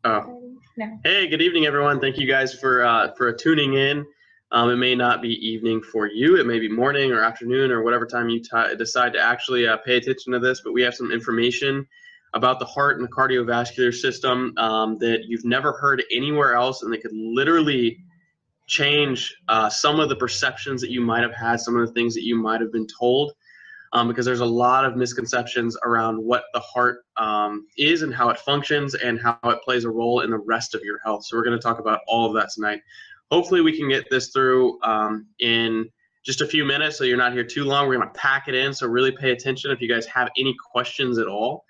Oh. No. Hey, good evening, everyone. Thank you guys for tuning in. It may not be evening for you. It may be morning or afternoon or whatever time you decide to actually pay attention to this. But we have some information about the heart and the cardiovascular system that you've never heard anywhere else, and that could literally change some of the perceptions that you might have had, some of the things that you might have been told. Because there's a lot of misconceptions around what the heart is and how it functions and how it plays a role in the rest of your health. So we're going to talk about all of that tonight. Hopefully we can get this through in just a few minutes so you're not here too long. We're going to pack it in, so really pay attention. If you guys have any questions at all,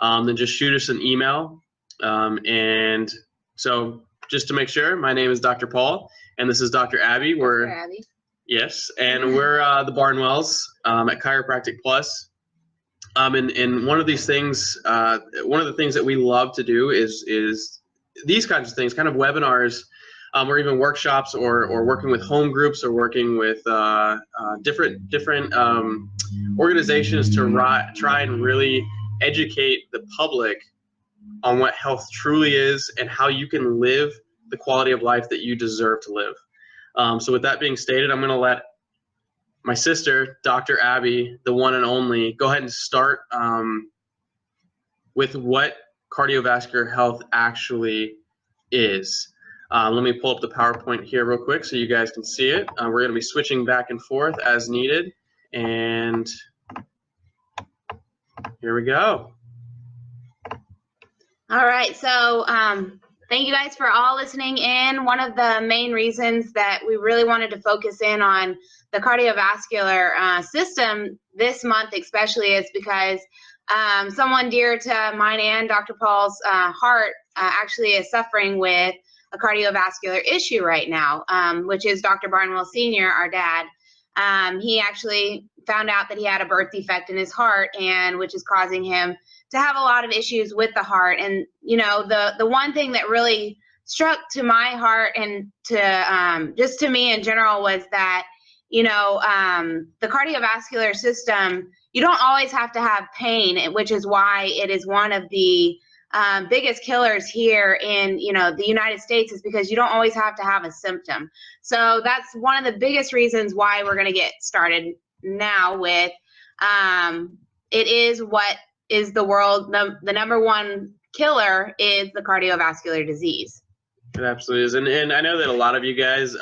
then just shoot us an email. And so just to make sure, my name is Dr. Paul, and this is Dr. Abby. Dr. Abby. Yes, and we're the Barnwells at Chiropractic Plus. And one of these things, one of the things that we love to do is these kinds of things, kind of webinars, or even workshops, or working with home groups, or working with different organizations to try and really educate the public on what health truly is and how you can live the quality of life that you deserve to live. So with that being stated, I'm going to let my sister, Dr. Abby, the one and only, go ahead and start with what cardiovascular health actually is. Let me pull up the PowerPoint here real quick so you guys can see it. We're going to be switching back and forth as needed. And here we go. All right, so thank you guys for all listening in. One of the main reasons that we really wanted to focus in on the cardiovascular system this month especially is because someone dear to mine and Dr. Paul's heart actually is suffering with a cardiovascular issue right now, which is Dr. Barnwell Sr., our dad. He actually found out that he had a birth defect in his heart, and which is causing him to have a lot of issues with the heart. And you know, the one thing that really struck to my heart and to just to me in general was that, you know, the cardiovascular system, you don't always have to have pain, which is why it is one of the biggest killers here in, you know, the United States, is because you don't always have to have a symptom. So that's one of the biggest reasons why we're going to get started now with it is what is the world, the number one killer is the cardiovascular disease. It absolutely is. And I know that a lot of you guys,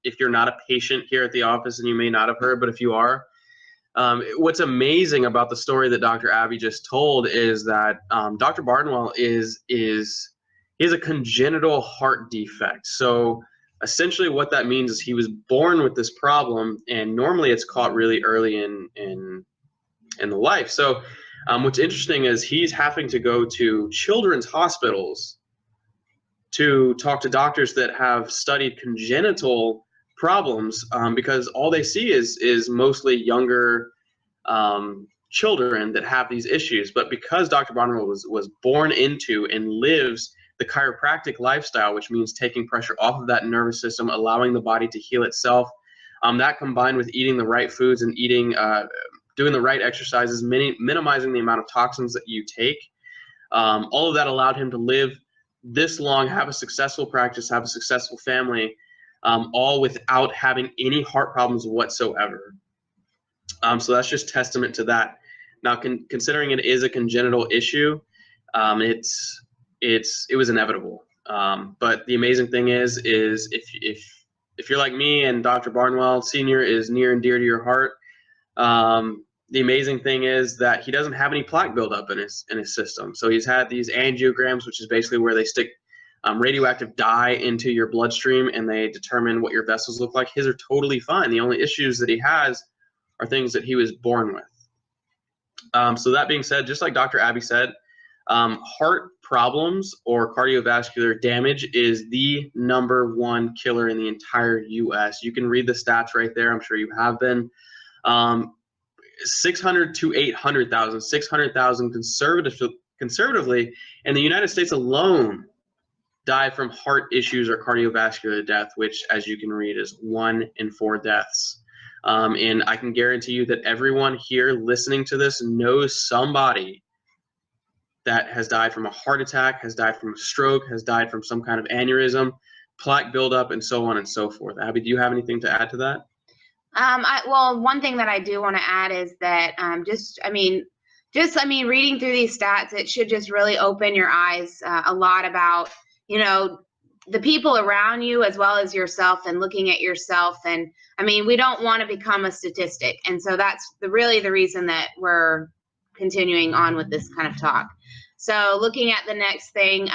if you're not a patient here at the office, and you may not have heard, but if you are, what's amazing about the story that Dr. Abby just told is that Dr. Barnwell he has a congenital heart defect. So essentially what that means is he was born with this problem, and normally it's caught really early in the life. So what's interesting is he's having to go to children's hospitals to talk to doctors that have studied congenital problems, because all they see is mostly younger children that have these issues. But because Dr. Barnwell was born into and lives the chiropractic lifestyle, which means taking pressure off of that nervous system, allowing the body to heal itself, that combined with eating the right foods and doing the right exercises, minimizing the amount of toxins that you take, all of that allowed him to live this long, have a successful practice, have a successful family, all without having any heart problems whatsoever. So that's just testament to that. Now, considering it is a congenital issue, it was inevitable. But the amazing thing is if you're like me and Dr. Barnwell Sr. is near and dear to your heart, the amazing thing is that he doesn't have any plaque buildup in his system. So he's had these angiograms, which is basically where they stick radioactive dye into your bloodstream and they determine what your vessels look like. His are totally fine. The only issues that he has are things that he was born with. So that being said, just like Dr. Abby said, heart problems or cardiovascular damage is the number one killer in the entire U.S. You can read the stats right there. I'm sure you have been. 600 to 800,000, 600,000 conservatively in the United States alone die from heart issues or cardiovascular death, which, as you can read, is 1 in 4 deaths. And I can guarantee you that everyone here listening to this knows somebody that has died from a heart attack, has died from a stroke, has died from some kind of aneurysm, plaque buildup, and so on and so forth. Abby, do you have anything to add to that? Well, one thing that I do want to add is that reading through these stats, it should just really open your eyes a lot about, the people around you as well as yourself, and looking at yourself. And we don't want to become a statistic. And so that's really the reason that we're continuing on with this kind of talk. So looking at the next thing,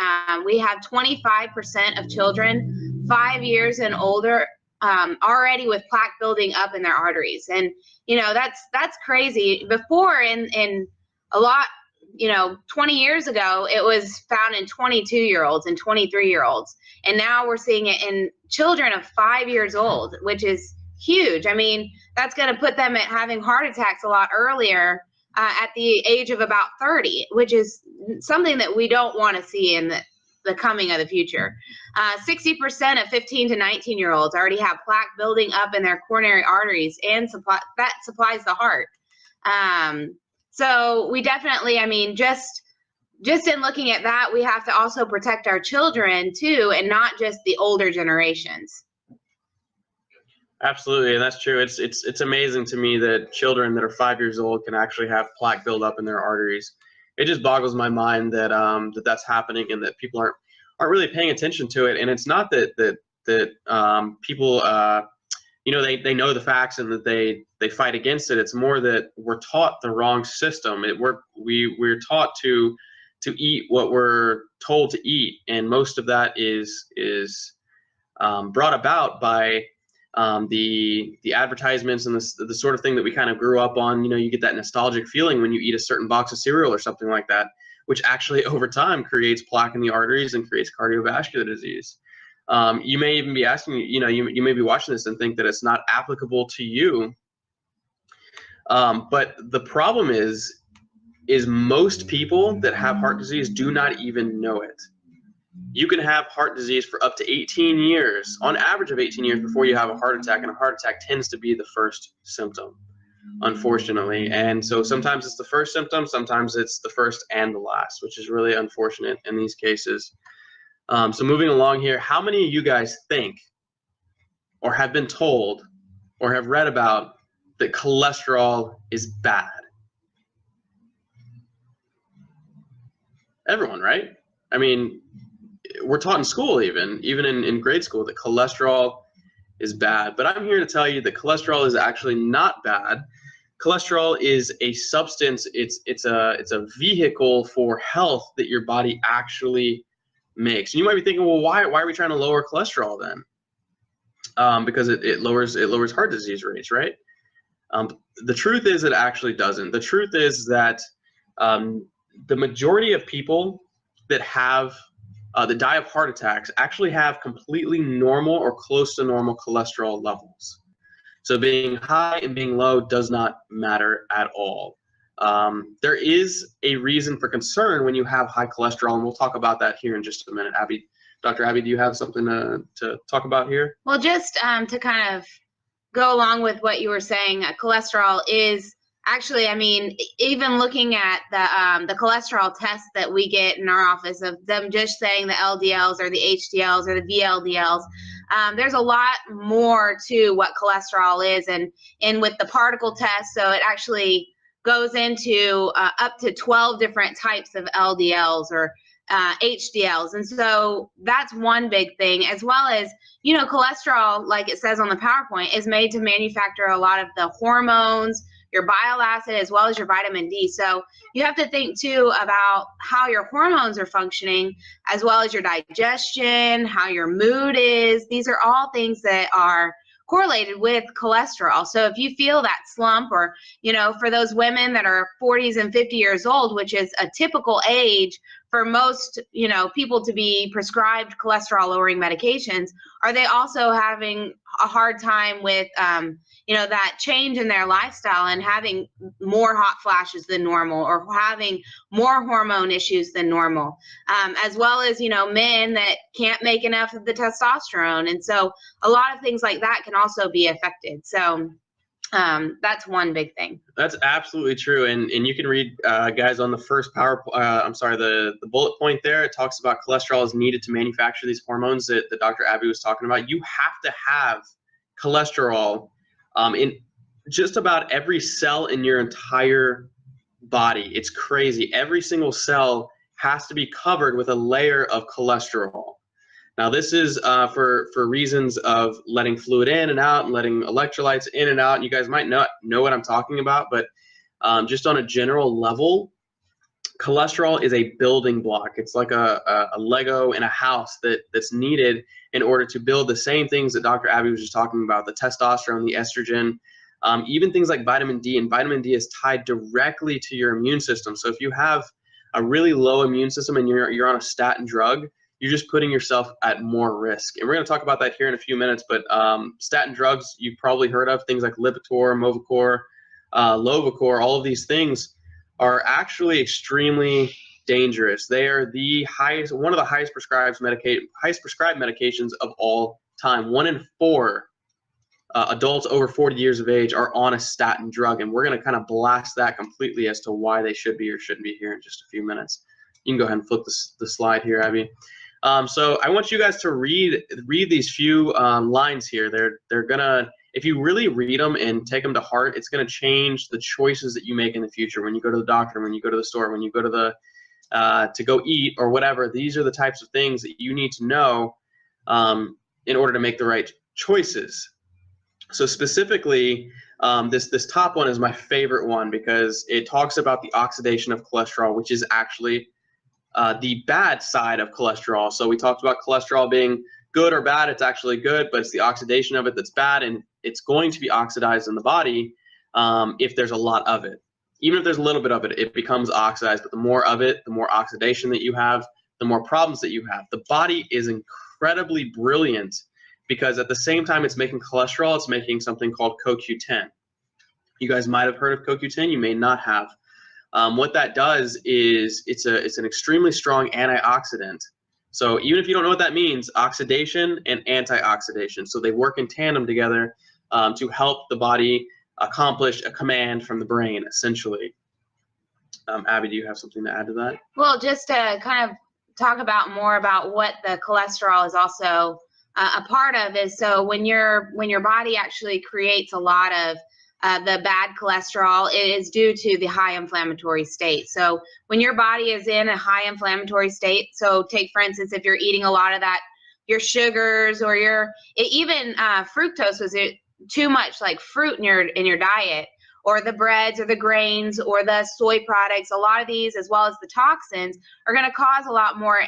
we have 25% of children 5 years and older already with plaque building up in their arteries. And, that's crazy. Before, in a lot, 20 years ago, it was found in 22-year-olds and 23-year-olds. And now we're seeing it in children of 5 years old, which is huge. That's going to put them at having heart attacks a lot earlier at the age of about 30, which is something that we don't want to see in the coming of the future. 60% of 15 to 19-year-olds already have plaque building up in their coronary arteries, and that supplies the heart. So we definitely, just in looking at that, we have to also protect our children too, and not just the older generations. Absolutely, and that's true. It's amazing to me that children that are 5 years old can actually have plaque buildup in their arteries. It just boggles my mind that that's happening, and that people aren't really paying attention to it. And it's not that people they know the facts and that they fight against it. It's more that we're taught the wrong system. We're taught to eat what we're told to eat, and most of that is brought about by the advertisements and the sort of thing that we kind of grew up on. You get that nostalgic feeling when you eat a certain box of cereal or something like that, which actually over time creates plaque in the arteries and creates cardiovascular disease. You may even be asking, you may be watching this and think that it's not applicable to you. But the problem is most people that have heart disease do not even know it. You can have heart disease for up to 18 years, on average of 18 years, before you have a heart attack, and a heart attack tends to be the first symptom, unfortunately. And so sometimes it's the first symptom, sometimes it's the first and the last, which is really unfortunate in these cases. So moving along here, how many of you guys think, or have been told, or have read about that cholesterol is bad? Everyone, right? We're taught in school, even in grade school, that cholesterol is bad. But I'm here to tell you that cholesterol is actually not bad. Cholesterol is a substance. It's a vehicle for health that your body actually makes. And you might be thinking, well, why are we trying to lower cholesterol then? Because it lowers heart disease rates, right? The truth is it actually doesn't. The truth is that the majority of people that die of heart attacks actually have completely normal or close to normal cholesterol levels. So being high and being low does not matter at all. There is a reason for concern when you have high cholesterol, and we'll talk about that here in just a minute. Abby, Dr. Abby, do you have something to talk about here? Well, just to kind of go along with what you were saying, cholesterol is actually, even looking at the cholesterol tests that we get in our office, of them just saying the LDLs or the HDLs or the VLDLs, there's a lot more to what cholesterol is, and with the particle test, so it actually goes into up to 12 different types of LDLs or HDLs. And so that's one big thing, as well as, cholesterol, like it says on the PowerPoint, is made to manufacture a lot of the hormones, your bile acid, as well as your vitamin D. So you have to think too about how your hormones are functioning, as well as your digestion, how your mood is. These are all things that are correlated with cholesterol. So if you feel that slump, or, for those women that are 40s and 50 years old, which is a typical age for most, people to be prescribed cholesterol lowering medications, are they also having a hard time with, that change in their lifestyle and having more hot flashes than normal, or having more hormone issues than normal, as well as, men that can't make enough of the testosterone. And so a lot of things like that can also be affected. So That's one big thing. That's absolutely true, and you can read, guys, on the first the bullet point there. It talks about cholesterol is needed to manufacture these hormones that Dr. Abby was talking about. You have to have cholesterol in just about every cell in your entire body. It's crazy. Every single cell has to be covered with a layer of cholesterol. Now, this is for reasons of letting fluid in and out and letting electrolytes in and out. You guys might not know what I'm talking about, but just on a general level, cholesterol is a building block. It's like a Lego in a house that's needed in order to build the same things that Dr. Abby was just talking about, the testosterone, the estrogen, even things like vitamin D. And vitamin D is tied directly to your immune system. So if you have a really low immune system and you're on a statin drug, you're just putting yourself at more risk. And we're going to talk about that here in a few minutes, but statin drugs you've probably heard of, things like Lipitor, Movicor, Lovicor, all of these things are actually extremely dangerous. They are one of the highest prescribed medications of all time. 1 in 4 adults over 40 years of age are on a statin drug, and we're going to kind of blast that completely as to why they should be or shouldn't be here in just a few minutes. You can go ahead and flip the slide here, Abby. So I want you guys to read these few lines here. They're gonna, if you really read them and take them to heart, it's gonna change the choices that you make in the future. When you go to the doctor, when you go to the store, when you go to to go eat or whatever, these are the types of things that you need to know in order to make the right choices. So specifically, this top one is my favorite one because it talks about the oxidation of cholesterol, which is actually the bad side of cholesterol. So we talked about cholesterol being good or bad. It's actually good, but it's the oxidation of it that's bad, and it's going to be oxidized in the body if there's a lot of it. Even if there's a little bit of it, it becomes oxidized, but the more of it, the more oxidation that you have, the more problems that you have. The body is incredibly brilliant because at the same time it's making cholesterol, it's making something called CoQ10. You guys might have heard of CoQ10, you may not have. What that does is it's an extremely strong antioxidant. So even if you don't know what that means, oxidation and antioxidation. So they work in tandem together to help the body accomplish a command from the brain, essentially. Abby, do you have something to add to that? Well, just to kind of talk about more about what the cholesterol is also a part of is, so when your body actually creates a lot of the bad cholesterol, it is due to the high inflammatory state. So when your body is in a high inflammatory state, so take for instance, if you're eating a lot of that, your sugars or even fructose, was it too much like fruit in your diet, or the breads or the grains or the soy products, a lot of these, as well as the toxins, are going to cause a lot more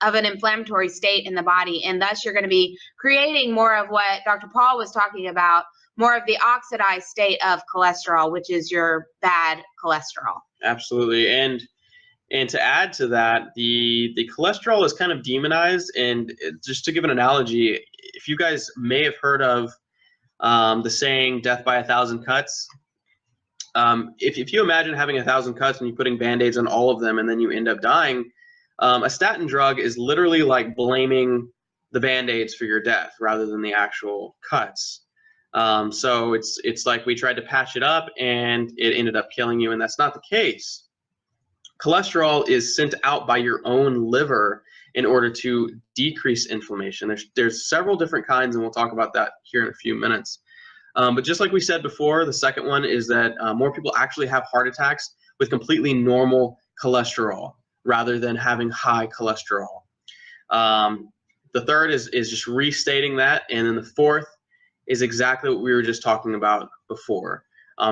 of an inflammatory state in the body, and thus you're going to be creating more of what Dr. Paul was talking about, more of the oxidized state of cholesterol, which is your bad cholesterol. Absolutely. And to add to that, the cholesterol is kind of demonized. And just to give an analogy, if you guys may have heard of the saying, death by 1,000 cuts. If you imagine having 1,000 cuts and you're putting Band-Aids on all of them and then you end up dying, a statin drug is literally like blaming the Band-Aids for your death rather than the actual cuts. So it's like we tried to patch it up and it ended up killing you, and that's not the case. Cholesterol is sent out by your own liver in order to decrease inflammation. There's several different kinds, and we'll talk about that here in a few minutes. But just like we said before, the second one is that more people actually have heart attacks with completely normal cholesterol rather than having high cholesterol. The third is just restating that, and then the fourth is exactly what we were just talking about before.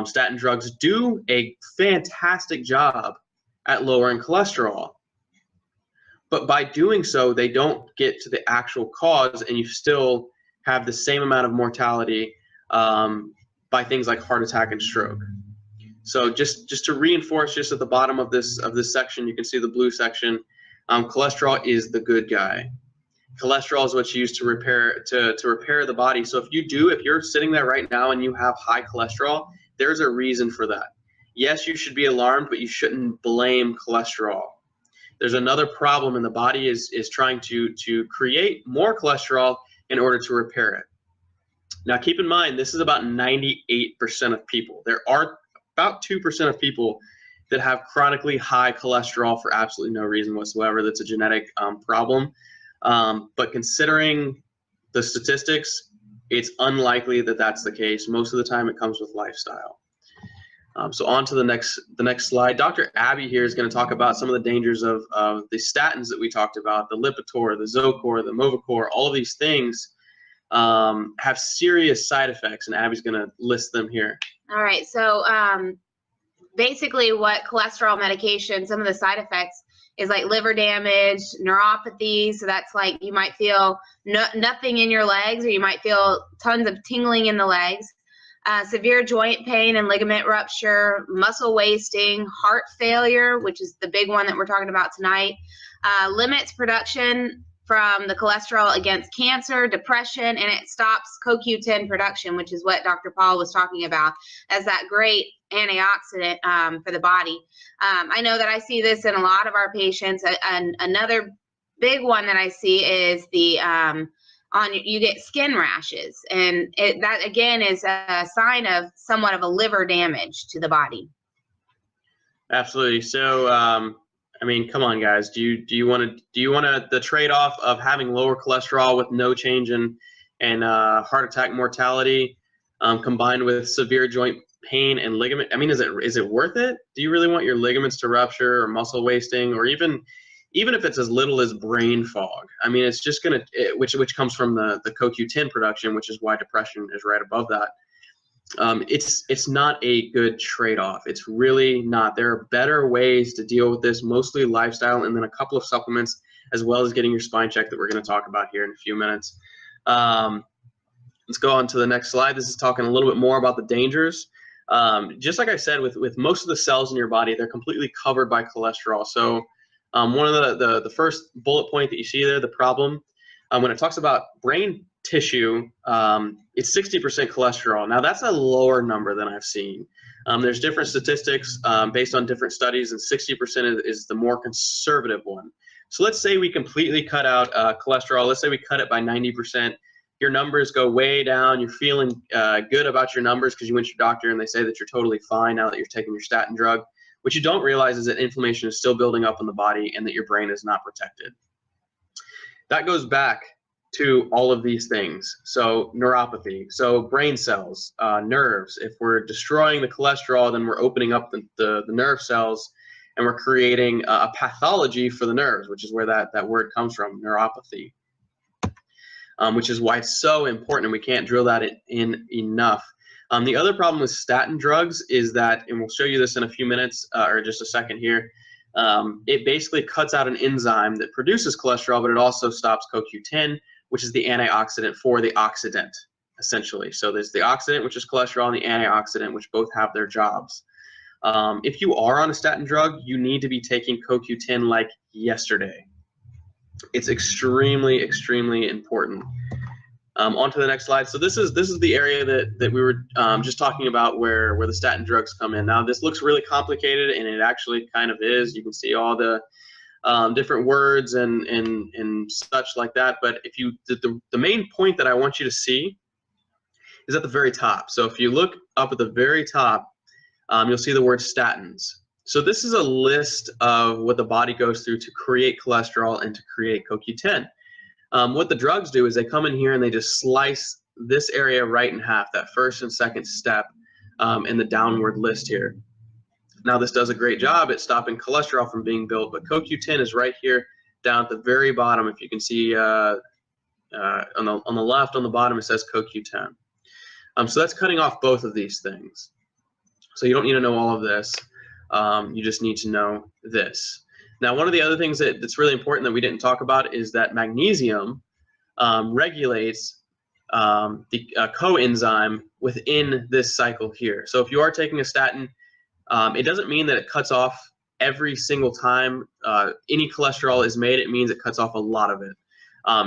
Statin drugs do a fantastic job at lowering cholesterol, but by doing so, they don't get to the actual cause, and you still have the same amount of mortality by things like heart attack and stroke. So just to reinforce, just at the bottom of this section, you can see the blue section. Cholesterol is the good guy. Cholesterol is what's used to repair the body. So if you're sitting there right now and you have high cholesterol, there's a reason for that. Yes, you should be alarmed, but you shouldn't blame cholesterol. There's another problem, and the body is trying to create more cholesterol in order to repair it. Now, keep in mind, this is about 98% of people. There are about 2% of people that have chronically high cholesterol for absolutely no reason whatsoever. That's a genetic problem. But considering the statistics, it's unlikely that that's the case. Most of the time, it comes with lifestyle. So on to the next slide. Dr. Abby here is going to talk about some of the dangers of the statins that we talked about, the Lipitor, the Zocor, the Movicor. All of these things have serious side effects, and Abby's going to list them here. All right. So basically what cholesterol medication, some of the side effects is like liver damage, neuropathy. So that's like you might feel nothing in your legs, or you might feel tons of tingling in the legs. Severe joint pain and ligament rupture, muscle wasting, heart failure, which is the big one that we're talking about tonight, limits production from the cholesterol against cancer, depression, and it stops CoQ10 production, which is what Dr. Paul was talking about as that great antioxidant for the body. I know that I see this in a lot of our patients. And another big one that I see is the you get skin rashes, and that again is a sign of somewhat of a liver damage to the body. Absolutely. So, I mean, come on, guys. Do you want the trade-off of having lower cholesterol with no change in heart attack mortality, combined with severe joint pain and ligament? I mean, is it worth it? Do you really want your ligaments to rupture, or muscle wasting, or even if it's as little as brain fog? I mean, it's just which comes from the CoQ10 production, which is why depression is right above that. It's not a good trade-off. It's really not. There are better ways to deal with this, mostly lifestyle, and then a couple of supplements, as well as getting your spine checked that we're going to talk about here in a few minutes. Let's go on to the next slide. This is talking a little bit more about the dangers. Just like I said, with most of the cells in your body, they're completely covered by cholesterol. So one of the first bullet point that you see there, the problem, when it talks about brain tissue, it's 60% cholesterol. Now that's a lower number than I've seen. There's different statistics based on different studies, and 60% is the more conservative one. So let's say we completely cut out cholesterol. Let's say we cut it by 90%. Your numbers go way down. You're feeling good about your numbers because you went to your doctor and they say that you're totally fine now that you're taking your statin drug. What you don't realize is that inflammation is still building up in the body and that your brain is not protected. That goes back to all of these things. So neuropathy, so brain cells, nerves. If we're destroying the cholesterol, then we're opening up the nerve cells, and we're creating a pathology for the nerves, which is where that word comes from, neuropathy, which is why it's so important, and we can't drill that in enough. The other problem with statin drugs is that, and we'll show you this in a few minutes, or just a second here, it basically cuts out an enzyme that produces cholesterol, but it also stops CoQ10, which is the antioxidant for the oxidant, essentially. So there's the oxidant, which is cholesterol, and the antioxidant, which both have their jobs. If you are on a statin drug, you need to be taking CoQ10 like yesterday. It's extremely, extremely important. On to the next slide. So this is the area that we were just talking about, where the statin drugs come in. Now this looks really complicated, and it actually kind of is. You can see all the different words and such like that. But if the main point that I want you to see is at the very top. So if you look up at the very top, you'll see the word statins. So this is a list of what the body goes through to create cholesterol and to create CoQ10. What the drugs do is they come in here and they just slice this area right in half, that first and second step in the downward list here. Now this does a great job at stopping cholesterol from being built, but CoQ10 is right here down at the very bottom. If you can see on the left on the bottom, it says CoQ10. So that's cutting off both of these things. So you don't need to know all of this. You just need to know this. Now, one of the other things that's really important that we didn't talk about is that magnesium regulates the coenzyme within this cycle here. So if you are taking a statin, it doesn't mean that it cuts off every single time any cholesterol is made. It means it cuts off a lot of it.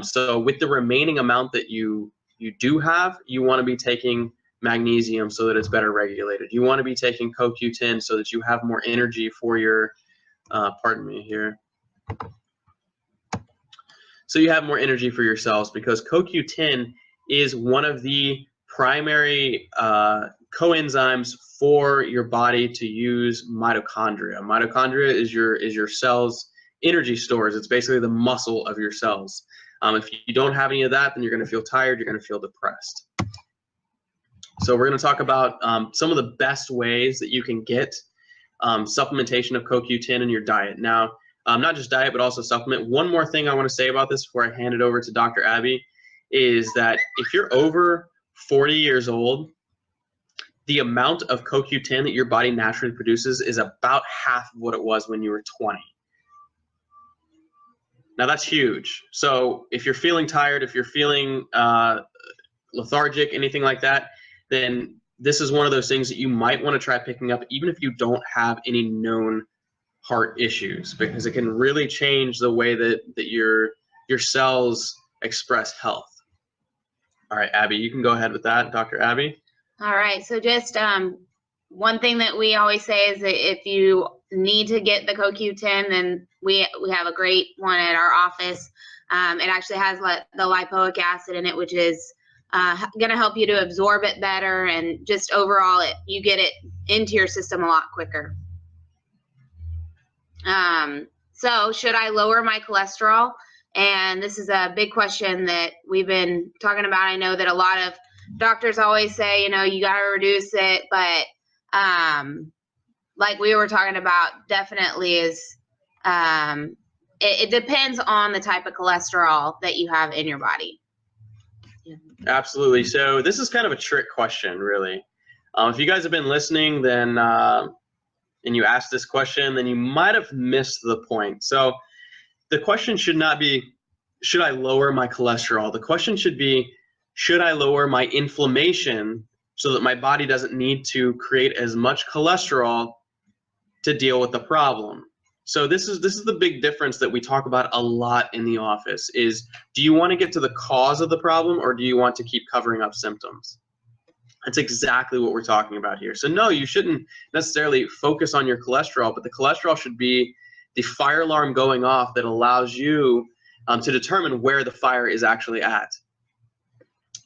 So with the remaining amount that you do have, you want to be taking magnesium so that it's better regulated. You want to be taking CoQ10 so that you have more energy for your, pardon me here. So you have more energy for your cells, because CoQ10 is one of the primary coenzymes for your body to use mitochondria. Mitochondria is your cell's energy stores. It's basically the muscle of your cells. If you don't have any of that, then you're going to feel tired. You're going to feel depressed. So we're going to talk about some of the best ways that you can get supplementation of CoQ10 in your diet. Now, not just diet, but also supplement. One more thing I want to say about this before I hand it over to Dr. Abby is that if you're over 40 years old, the amount of CoQ10 that your body naturally produces is about half of what it was when you were 20. Now that's huge. So if you're feeling tired, if you're feeling lethargic, anything like that, then this is one of those things that you might want to try picking up even if you don't have any known heart issues, because it can really change the way that your cells express health. All right, Abby, you can go ahead with that, Dr. Abby. All right, so just one thing that we always say is that if you need to get the CoQ10, then we have a great one at our office. It actually has the lipoic acid in it, which is going to help you to absorb it better, and just overall you get it into your system a lot quicker. So should I lower my cholesterol? And this is a big question that we've been talking about. I know that a lot of doctors always say, you know, you got to reduce it, but like we were talking about, definitely is it depends on the type of cholesterol that you have in your body. Yeah. Absolutely. So this is kind of a trick question, really. If you guys have been listening, then and you asked this question, then you might have missed the point. So the question should not be, should I lower my cholesterol? The question should be, should I lower my inflammation so that my body doesn't need to create as much cholesterol to deal with the problem? So this is the big difference that we talk about a lot in the office is, do you want to get to the cause of the problem, or do you want to keep covering up symptoms? That's exactly what we're talking about here. So no, you shouldn't necessarily focus on your cholesterol, but the cholesterol should be the fire alarm going off that allows you to determine where the fire is actually at.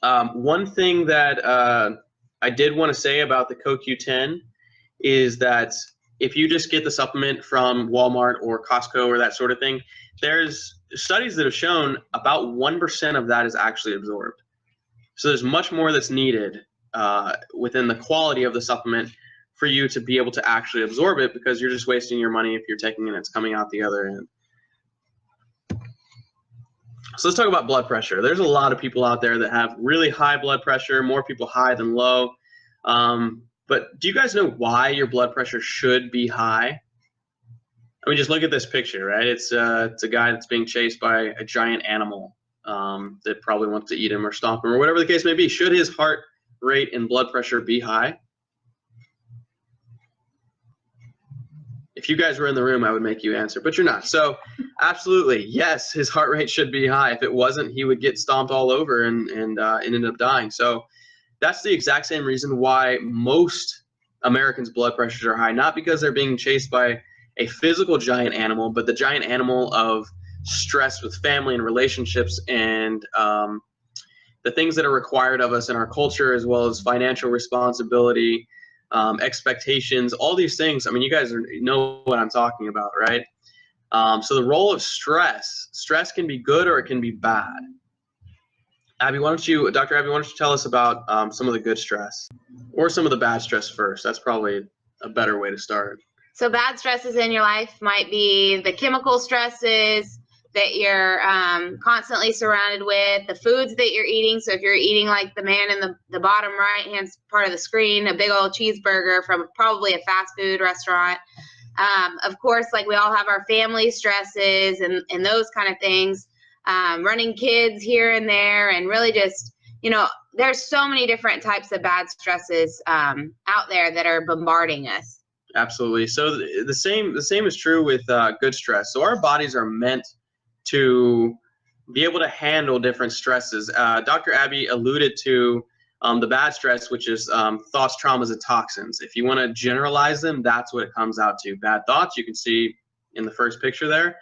One thing that I did want to say about the CoQ10 is that if you just get the supplement from Walmart or Costco or that sort of thing, there's studies that have shown about 1% of that is actually absorbed. So there's much more that's needed within the quality of the supplement for you to be able to actually absorb it, because you're just wasting your money if you're taking it and it's coming out the other end. So let's talk about blood pressure. There's a lot of people out there that have really high blood pressure, more people high than low. But do you guys know why your blood pressure should be high? I mean, just look at this picture, right? It's a guy that's being chased by a giant animal that probably wants to eat him or stomp him or whatever the case may be. Should his heart rate and blood pressure be high? If you guys were in the room, I would make you answer, but you're not. So absolutely, yes, his heart rate should be high. If it wasn't, he would get stomped all over and ended up dying. So that's the exact same reason why most Americans' blood pressures are high, not because they're being chased by a physical giant animal, but the giant animal of stress with family and relationships and the things that are required of us in our culture, as well as financial responsibility, expectations, all these things. I mean, you guys know what I'm talking about, right? So the role of stress can be good or it can be bad. Abby, Dr. Abby, why don't you tell us about some of the good stress or some of the bad stress first? That's probably a better way to start. So bad stresses in your life might be the chemical stresses that you're constantly surrounded with, the foods that you're eating. So if you're eating like the man in the bottom right-hand part of the screen, a big old cheeseburger from probably a fast food restaurant. Of course, like we all have our family stresses and those kind of things, running kids here and there, and really just, you know, there's so many different types of bad stresses out there that are bombarding us. Absolutely. So the same is true with good stress. So our bodies are meant to be able to handle different stresses. Dr. Abby alluded to the bad stress, which is thoughts, traumas, and toxins. If you want to generalize them, that's what it comes out to. Bad thoughts, you can see in the first picture there.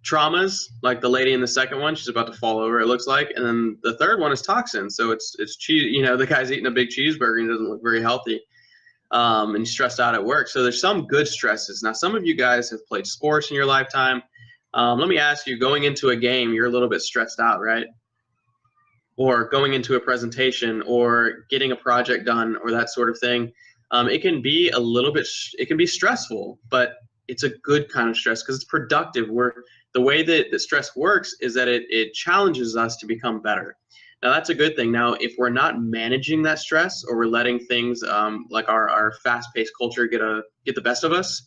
traumas, like the lady in the second one, she's about to fall over, it looks like. And then the third one is toxins. So it's cheese, you know, the guy's eating a big cheeseburger and he doesn't look very healthy. And he's stressed out at work. So there's some good stresses. Now, some of you guys have played sports in your lifetime. Let me ask you, going into a game, you're a little bit stressed out, right? Or going into a presentation or getting a project done or that sort of thing. It can be a little bit, it can be stressful, but it's a good kind of stress because it's productive. The way that the stress works is that it challenges us to become better. Now, that's a good thing. Now, if we're not managing that stress or we're letting things like our fast-paced culture get the best of us,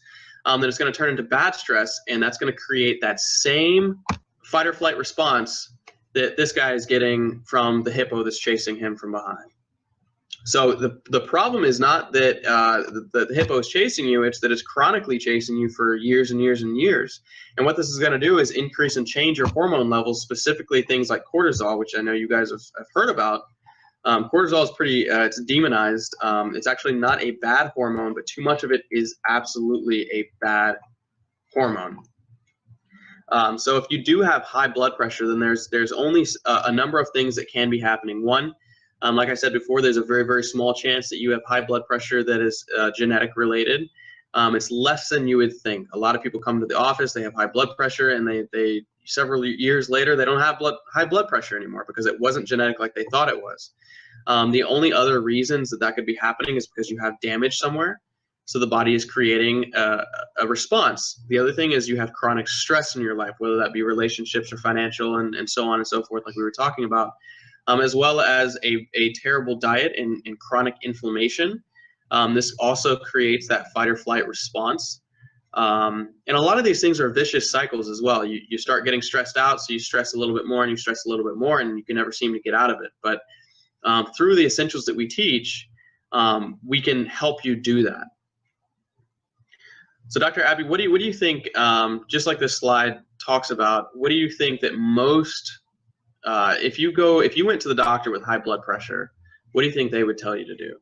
then it's going to turn into bad stress, and that's going to create that same fight or flight response that this guy is getting from the hippo that's chasing him from behind. So the problem is not that the hippo is chasing you, it's that it's chronically chasing you for years and years and years. And what this is going to do is increase and change your hormone levels, specifically things like cortisol, which I know you guys have heard about. Cortisol is pretty, it's demonized. It's actually not a bad hormone, but too much of it is absolutely a bad hormone. So if you do have high blood pressure, then there's only a number of things that can be happening. One, like I said before, there's a very, very small chance that you have high blood pressure that is genetic related. It's less than you would think. A lot of people come to the office, they have high blood pressure, and they several years later, they don't have high blood pressure anymore because it wasn't genetic like they thought it was. The only other reasons that could be happening is because you have damage somewhere. So the body is creating a response. The other thing is you have chronic stress in your life, whether that be relationships or financial and so on and so forth, like we were talking about, as well as a terrible diet and chronic inflammation. This also creates that fight or flight response. And a lot of these things are vicious cycles as well. You start getting stressed out, so you stress a little bit more and you stress a little bit more, and you can never seem to get out of it. But through the essentials that we teach, we can help you do that. So Dr. Abby, what do you think, just like this slide talks about, what do you think that most, if you went to the doctor with high blood pressure, what do you think they would tell you to do?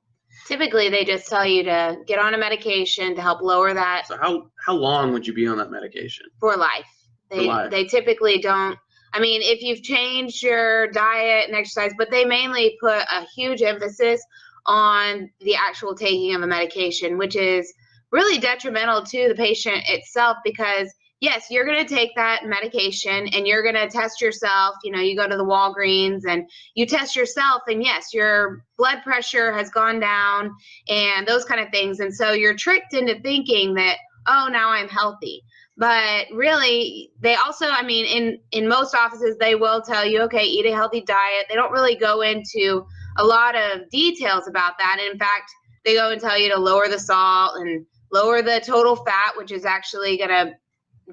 Typically, they just tell you to get on a medication to help lower that. So how long would you be on that medication? For life. They typically don't. I mean, if you've changed your diet and exercise, but they mainly put a huge emphasis on the actual taking of a medication, which is really detrimental to the patient itself because, yes, you're going to take that medication and you're going to test yourself. You know, you go to the Walgreens and you test yourself, and yes, your blood pressure has gone down and those kind of things. And so you're tricked into thinking that, oh, now I'm healthy. But really, they also, I mean, in most offices, they will tell you, okay, eat a healthy diet. They don't really go into a lot of details about that. And in fact, they go and tell you to lower the salt and lower the total fat, which is actually going to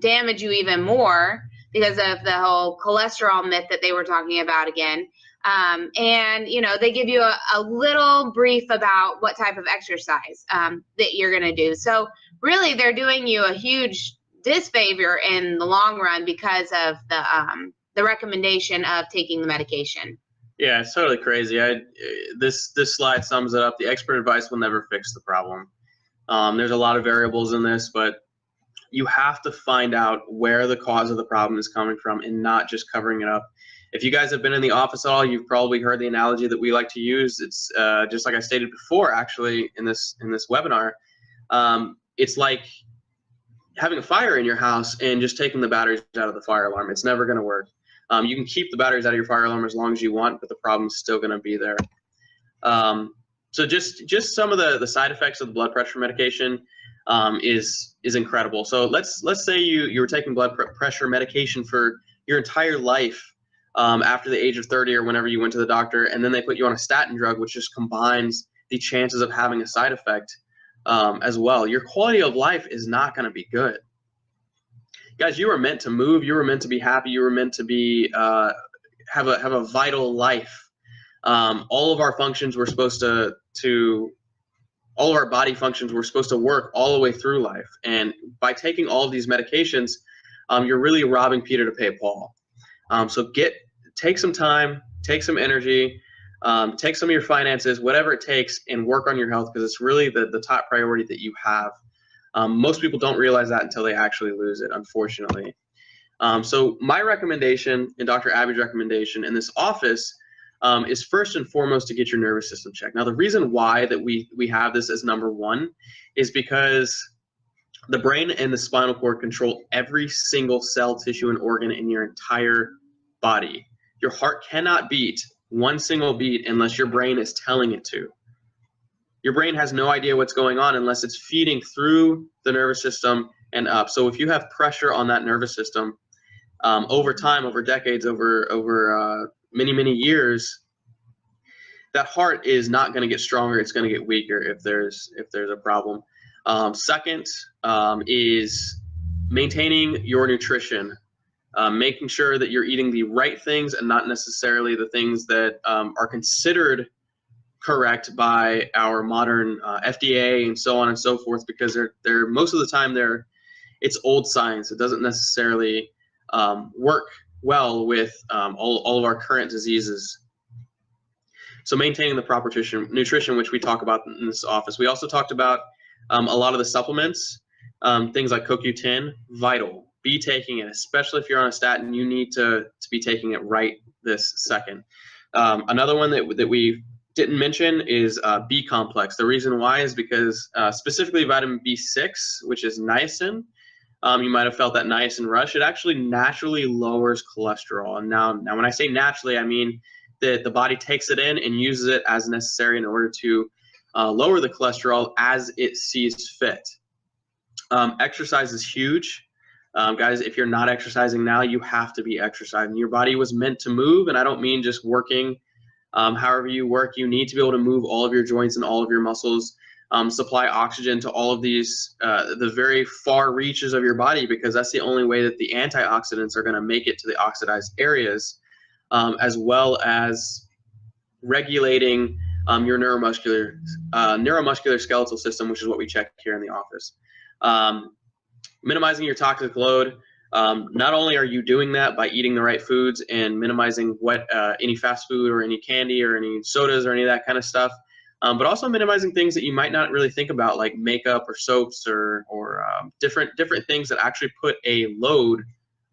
damage you even more because of the whole cholesterol myth that they were talking about again. And, you know, they give you a little brief about what type of exercise that you're going to do. So really, they're doing you a huge disfavor in the long run because of the recommendation of taking the medication. Yeah, it's totally crazy. This slide sums it up. The expert advice will never fix the problem. There's a lot of variables in this, but you have to find out where the cause of the problem is coming from and not just covering it up. If you guys have been in the office at all, you've probably heard the analogy that we like to use. It's just like I stated before, actually, in this webinar. It's like having a fire in your house and just taking the batteries out of the fire alarm. It's never going to work. You can keep the batteries out of your fire alarm as long as you want, but the problem's still going to be there. So just some of the side effects of the blood pressure medication is incredible. So let's say you were taking blood pressure medication for your entire life after the age of 30 or whenever you went to the doctor, and then they put you on a statin drug, which just combines the chances of having a side effect as well. Your quality of life is not going to be good. Guys, you were meant to move. You were meant to be happy. You were meant to be have a vital life. All of our functions were supposed all of our body functions were supposed to work all the way through life. And by taking all of these medications, you're really robbing Peter to pay Paul. So take some time, take some energy, take some of your finances, whatever it takes, and work on your health, because it's really the top priority that you have. Most people don't realize that until they actually lose it, unfortunately. So my recommendation and Dr. Abby's recommendation in this office is first and foremost to get your nervous system checked. Now, the reason why that we have this as number one is because the brain and the spinal cord control every single cell, tissue, and organ in your entire body. Your heart cannot beat one single beat unless your brain is telling it to. Your brain has no idea what's going on unless it's feeding through the nervous system and up. So if you have pressure on that nervous system over time, over decades, over many, many years, that heart is not going to get stronger. It's going to get weaker if there's a problem. Second is maintaining your nutrition, making sure that you're eating the right things and not necessarily the things that are considered correct by our modern FDA and so on and so forth, because they're most of the time it's old science. It doesn't necessarily work well with all of our current diseases. So maintaining the proper nutrition, which we talk about in this office. We also talked about a lot of the supplements, things like CoQ10, vital. Be taking it, especially if you're on a statin. You need to be taking it right this second. Another one that we didn't mention is B complex. The reason why is because specifically vitamin B6, which is niacin. You might have felt that niacin rush. It actually naturally lowers cholesterol. And now when I say naturally, I mean that the body takes it in and uses it as necessary in order to lower the cholesterol as it sees fit. Exercise is huge. Guys, if you're not exercising now, you have to be exercising. Your body was meant to move, and I don't mean just working. However you work, you need to be able to move all of your joints and all of your muscles, supply oxygen to all of these, the very far reaches of your body, because that's the only way that the antioxidants are going to make it to the oxidized areas, as well as regulating your neuromuscular skeletal system, which is what we check here in the office. Minimizing your toxic load. Not only are you doing that by eating the right foods and minimizing any fast food or any candy or any sodas or any of that kind of stuff, but also minimizing things that you might not really think about, like makeup or soaps or different things that actually put a load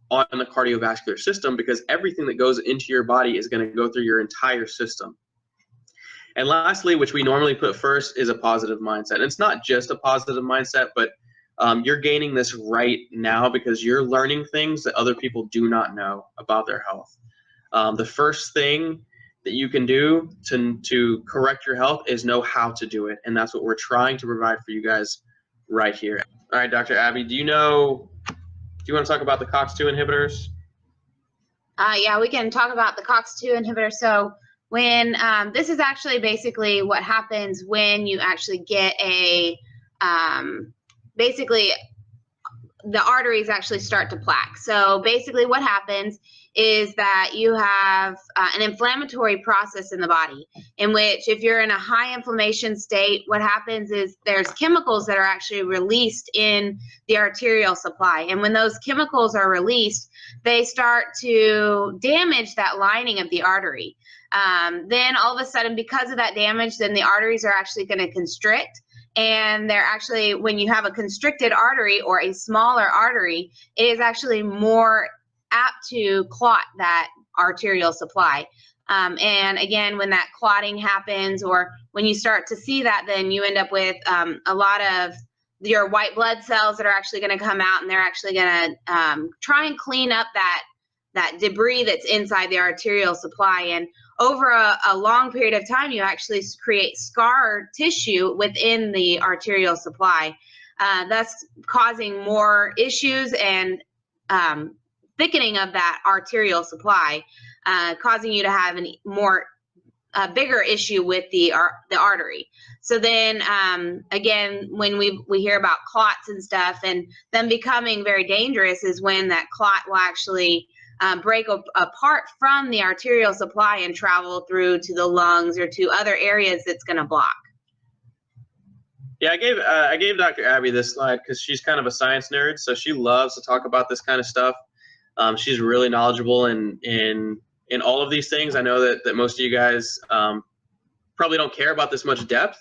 on the cardiovascular system, because everything that goes into your body is going to go through your entire system. And lastly, which we normally put first, is a positive mindset. And it's not just a positive mindset, but you're gaining this right now because you're learning things that other people do not know about their health. The first thing that you can do to correct your health is know how to do it. And that's what we're trying to provide for you guys right here. All right, Dr. Abby, do you want to talk about the COX-2 inhibitors? Yeah, we can talk about the COX-2 inhibitor. So when this is actually basically what happens when you actually get a basically the arteries actually start to plaque. So basically what happens is that you have an inflammatory process in the body, in which if you're in a high inflammation state, what happens is there's chemicals that are actually released in the arterial supply. And when those chemicals are released, they start to damage that lining of the artery. Then all of a sudden, because of that damage, then the arteries are actually going to constrict. And they're actually, when you have a constricted artery or a smaller artery, it is actually more apt to clot that arterial supply. And again, when that clotting happens, or when you start to see that, then you end up with a lot of your white blood cells that are actually going to come out, and they're actually going to try and clean up that debris that's inside the arterial supply. And over a long period of time, you actually create scar tissue within the arterial supply, thus causing more issues and thickening of that arterial supply, causing you to have a bigger issue with the artery. So then again, when we hear about clots and stuff and them becoming very dangerous, is when that clot will actually break apart from the arterial supply and travel through to the lungs or to other areas that's going to block. Yeah, I gave Dr. Abby this slide because she's kind of a science nerd, so she loves to talk about this kind of stuff. She's really knowledgeable in all of these things. I know that most of you guys probably don't care about this much depth,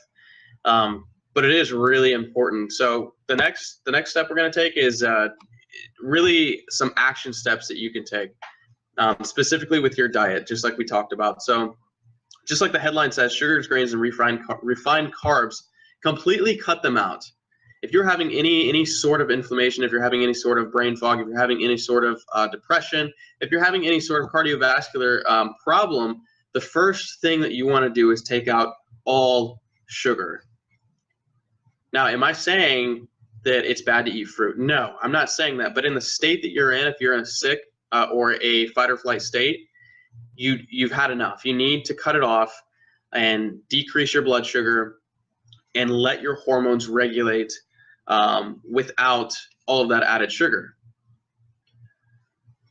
but it is really important. So the next step we're going to take is really some action steps that you can take, specifically with your diet, just like we talked about. So just like the headline says, sugars, grains, and refined carbs, completely cut them out. If you're having any sort of inflammation, if you're having any sort of brain fog, if you're having any sort of depression, if you're having any sort of cardiovascular problem, the first thing that you want to do is take out all sugar. Now, am I saying that it's bad to eat fruit? No, I'm not saying that. But in the state that you're in, if you're in a sick or a fight or flight state, you've had enough. You need to cut it off and decrease your blood sugar and let your hormones regulate without all of that added sugar.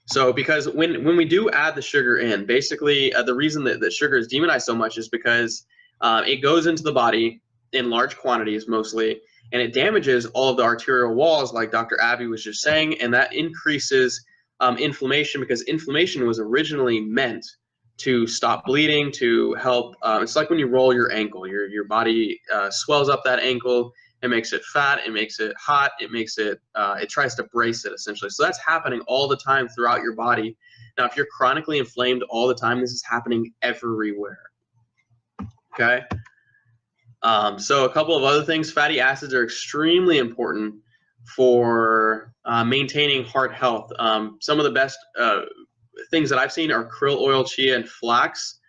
So because when we do add the sugar in, basically the reason that sugar is demonized so much is because it goes into the body in large quantities mostly, and it damages all of the arterial walls like Dr. Abby was just saying, and that increases inflammation, because inflammation was originally meant to stop bleeding, to help. It's like when you roll your ankle, your body swells up that ankle. It makes it fat, it makes it hot, it makes it, it tries to brace it essentially. So that's happening all the time throughout your body. Now, if you're chronically inflamed all the time, this is happening everywhere, okay? So a couple of other things, fatty acids are extremely important for maintaining heart health. Some of the best things that I've seen are krill oil, chia, and flax.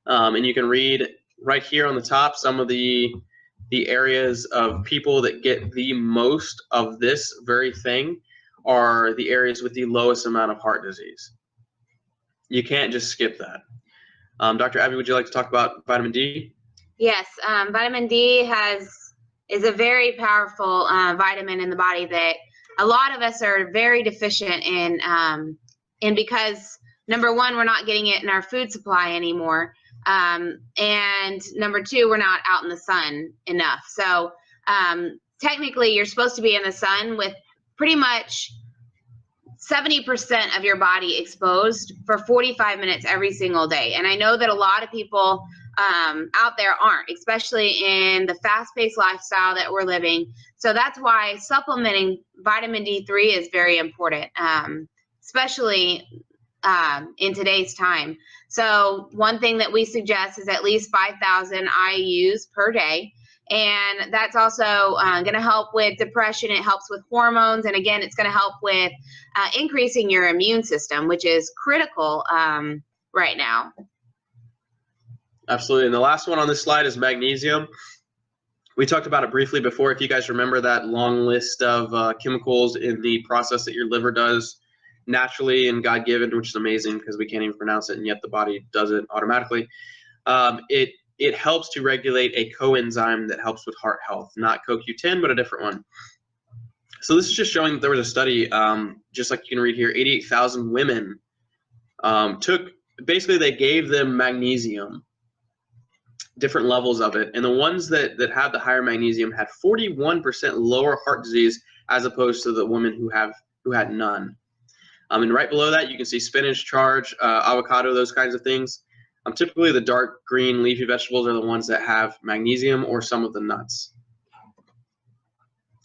And you can read right here on the top some of the areas of people that get the most of this very thing are the areas with the lowest amount of heart disease. You can't just skip that. Dr. Abby, would you like to talk about vitamin D? Yes, vitamin D is a very powerful vitamin in the body that a lot of us are very deficient in, and because number one, we're not getting it in our food supply anymore. And number two, we're not out in the sun enough. So technically you're supposed to be in the sun with pretty much 70% of your body exposed for 45 minutes every single day. And I know that a lot of people out there aren't, especially in the fast-paced lifestyle that we're living. So that's why supplementing vitamin D3 is very important, especially in today's time. So one thing that we suggest is at least 5,000 IUs per day. And that's also going to help with depression. It helps with hormones. And again, it's going to help with increasing your immune system, which is critical right now. Absolutely. And the last one on this slide is magnesium. We talked about it briefly before. If you guys remember that long list of chemicals in the process that your liver does naturally and God-given, which is amazing because we can't even pronounce it, and yet the body does it automatically. It helps to regulate a coenzyme that helps with heart health, not CoQ10, but a different one. So this is just showing that there was a study, just like you can read here, 88,000 women basically they gave them magnesium, different levels of it, and the ones that had the higher magnesium had 41% lower heart disease as opposed to the women who had none. And right below that, you can see spinach, charge, avocado, those kinds of things. Typically, the dark green leafy vegetables are the ones that have magnesium, or some of the nuts.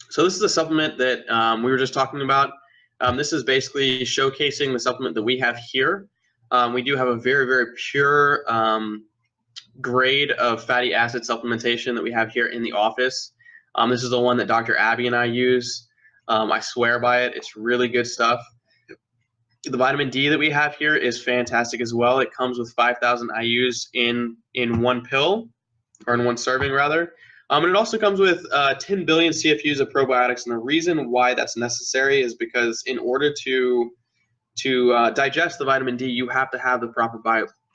So this is a supplement that we were just talking about. This is basically showcasing the supplement that we have here. We do have a very, very pure grade of fatty acid supplementation that we have here in the office. This is the one that Dr. Abby and I use. I swear by it. It's really good stuff. The vitamin D that we have here is fantastic as well. It comes with 5,000 IUs in one pill, or in one serving rather. And it also comes with 10 billion CFUs of probiotics. And the reason why that's necessary is because in order to digest the vitamin D, you have to have the proper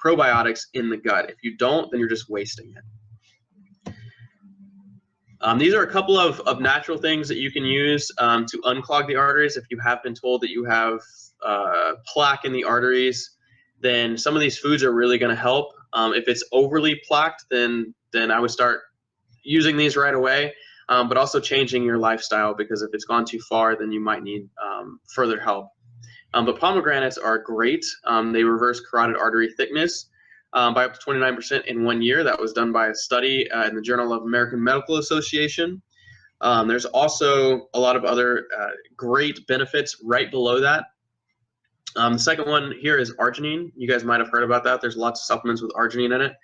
probiotics in the gut. If you don't, then you're just wasting it. These are a couple of natural things that you can use to unclog the arteries. If you have been told that you have plaque in the arteries, then some of these foods are really going to help. If it's overly plaqued, then I would start using these right away, but also changing your lifestyle, because if it's gone too far, then you might need further help. But pomegranates are great. They reverse carotid artery thickness by up to 29% in 1 year. That was done by a study in the Journal of American Medical Association. There's also a lot of other great benefits right below that. The second one here is arginine. You guys might have heard about that. There's lots of supplements with arginine in it.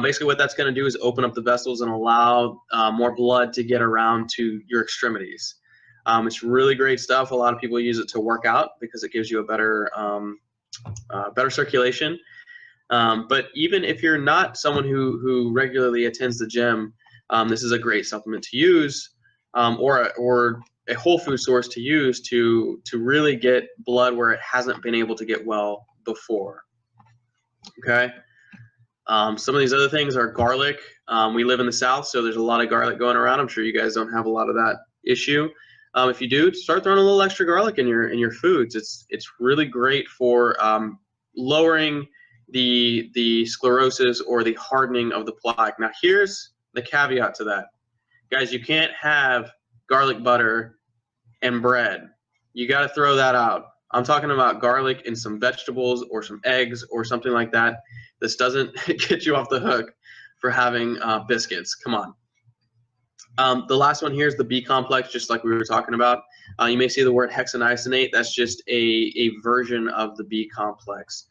Basically what that's going to do is open up the vessels and allow more blood to get around to your extremities. It's really great stuff. A lot of people use it to work out because it gives you a better circulation. But even if you're not someone who regularly attends the gym, this is a great supplement to use, or a whole food source to use to really get blood where it hasn't been able to get well before. Okay. Some of these other things are garlic. We live in the South, so there's a lot of garlic going around. I'm sure you guys don't have a lot of that issue. If you do, start throwing a little extra garlic in your foods. It's really great for lowering the sclerosis or the hardening of the plaque. Now here's the caveat to that. Guys, you can't have garlic butter and bread. You got to throw that out. I'm talking about garlic in some vegetables or some eggs or something like that. This doesn't get you off the hook for having biscuits. Come on. The last one here is the B complex, just like we were talking about. You may see the word hexanisinate. That's just a version of the B complex.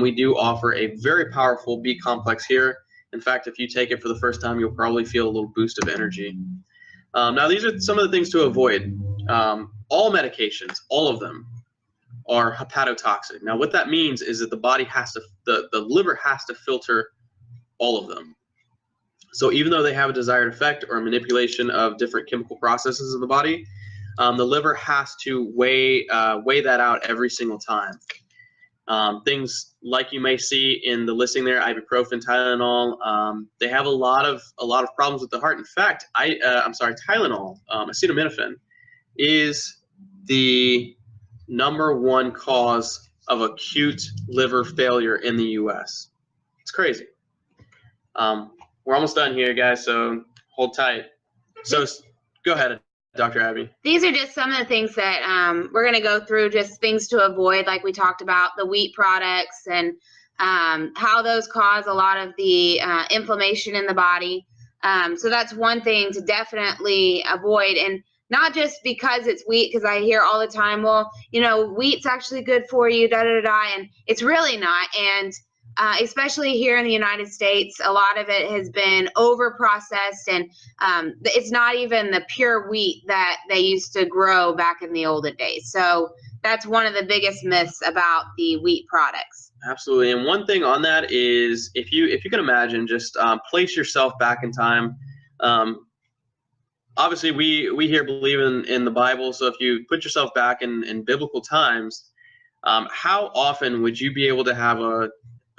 We do offer a very powerful B complex here. In fact, if you take it for the first time, you'll probably feel a little boost of energy. Now, these are some of the things to avoid. All medications, all of them, are hepatotoxic. Now, what that means is that the body has to, the liver has to filter all of them. So even though they have a desired effect or a manipulation of different chemical processes in the body, the liver has to weigh that out every single time. Things like you may see in the listing there, ibuprofen, Tylenol, they have a lot of problems with the heart. In fact, Tylenol, acetaminophen, is the #1 cause of acute liver failure in the U.S. It's crazy. We're almost done here, guys, so hold tight. So go ahead, Dr. Abby. These are just some of the things that we're going to go through, just things to avoid, like we talked about, the wheat products and how those cause a lot of the inflammation in the body. So that's one thing to definitely avoid. And not just because it's wheat, because I hear all the time, well, you know, wheat's actually good for you, and it's really not. And especially here in the United States, a lot of it has been over processed, and it's not even the pure wheat that they used to grow back in the olden days. So that's one of the biggest myths about the wheat products. Absolutely. And one thing on that is, if you can imagine, just place yourself back in time. Obviously, we here believe in the Bible, so if you put yourself back in biblical times, how often would you be able to have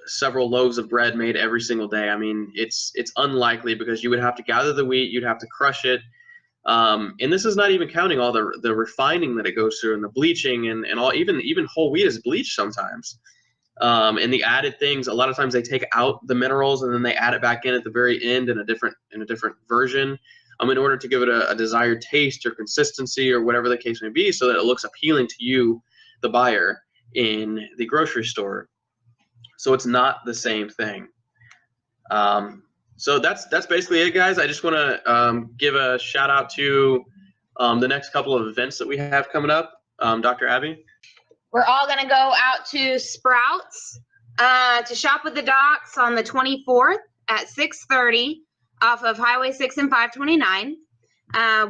several loaves of bread made every single day? I mean, it's unlikely, because you would have to gather the wheat, you'd have to crush it, and this is not even counting all the refining that it goes through, and the bleaching, and all, even whole wheat is bleached sometimes, and the added things. A lot of times they take out the minerals and then they add it back in at the very end in a different version, in order to give it a desired taste or consistency or whatever the case may be, so that it looks appealing to you, the buyer, in the grocery store. So it's not the same thing. So that's basically it, guys. I just want to give a shout out to the next couple of events that we have coming up. Dr. Abby? We're all going to go out to Sprouts to shop with the docs on the 24th at 6:30 off of Highway 6 and 529.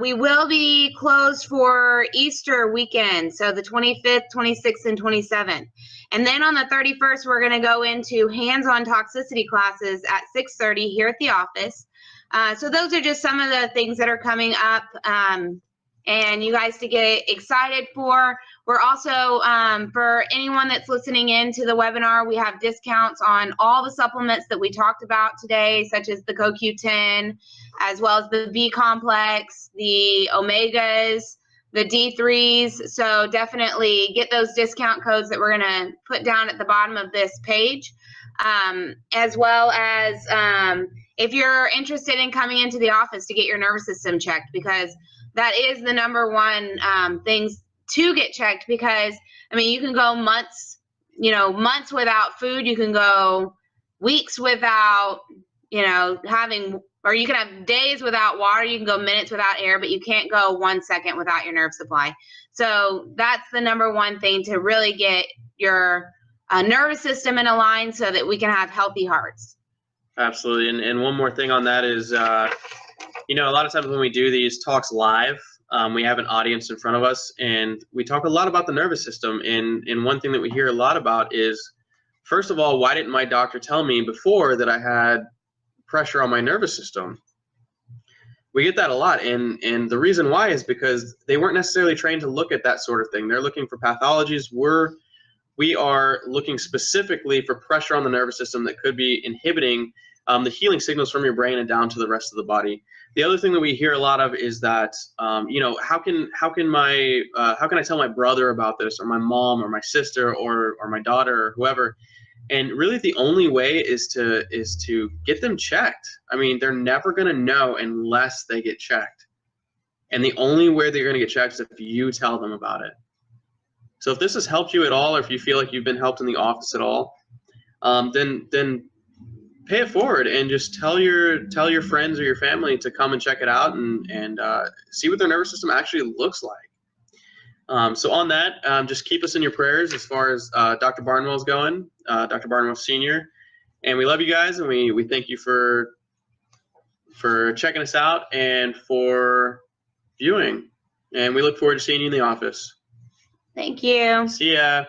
We will be closed for Easter weekend, so the 25th, 26th, and 27th. And then on the 31st, we're going to go into hands-on toxicity classes at 6:30 here at the office. So those are just some of the things that are coming up, and you guys to get excited for. We're also, for anyone that's listening in to the webinar, we have discounts on all the supplements that we talked about today, such as the CoQ10, as well as the B complex, the omegas, the D3s. So definitely get those discount codes that we're going to put down at the bottom of this page, as well as if you're interested in coming into the office to get your nervous system checked, because that is the #1 things to get checked. Because I mean, you can go months without food, you can go weeks without you know, or you can have days without water, you can go minutes without air, but you can't go 1 second without your nerve supply. So that's the number one thing, to really get your nervous system in a line so that we can have healthy hearts. Absolutely. And one more thing on that is, you know, a lot of times when we do these talks live, we have an audience in front of us, and we talk a lot about the nervous system. And one thing that we hear a lot about is, first of all, why didn't my doctor tell me before that I had pressure on my nervous system? We get that a lot, and the reason why is because they weren't necessarily trained to look at that sort of thing. They're looking for pathologies. We are looking specifically for pressure on the nervous system that could be inhibiting the healing signals from your brain and down to the rest of the body. The other thing that we hear a lot of is that, you know, how can I tell my brother about this, or my mom, or my sister, or my daughter, or whoever? And really, the only way is to get them checked. I mean, they're never going to know unless they get checked. And the only way they're going to get checked is if you tell them about it. So if this has helped you at all, or if you feel like you've been helped in the office at all, then pay it forward and just tell your friends or your family to come and check it out and see what their nervous system actually looks like. So on that, just keep us in your prayers as far as Dr. Barnwell's going, Dr. Barnwell Sr. And we love you guys, and we thank you for checking us out and for viewing. And we look forward to seeing you in the office. Thank you. See ya.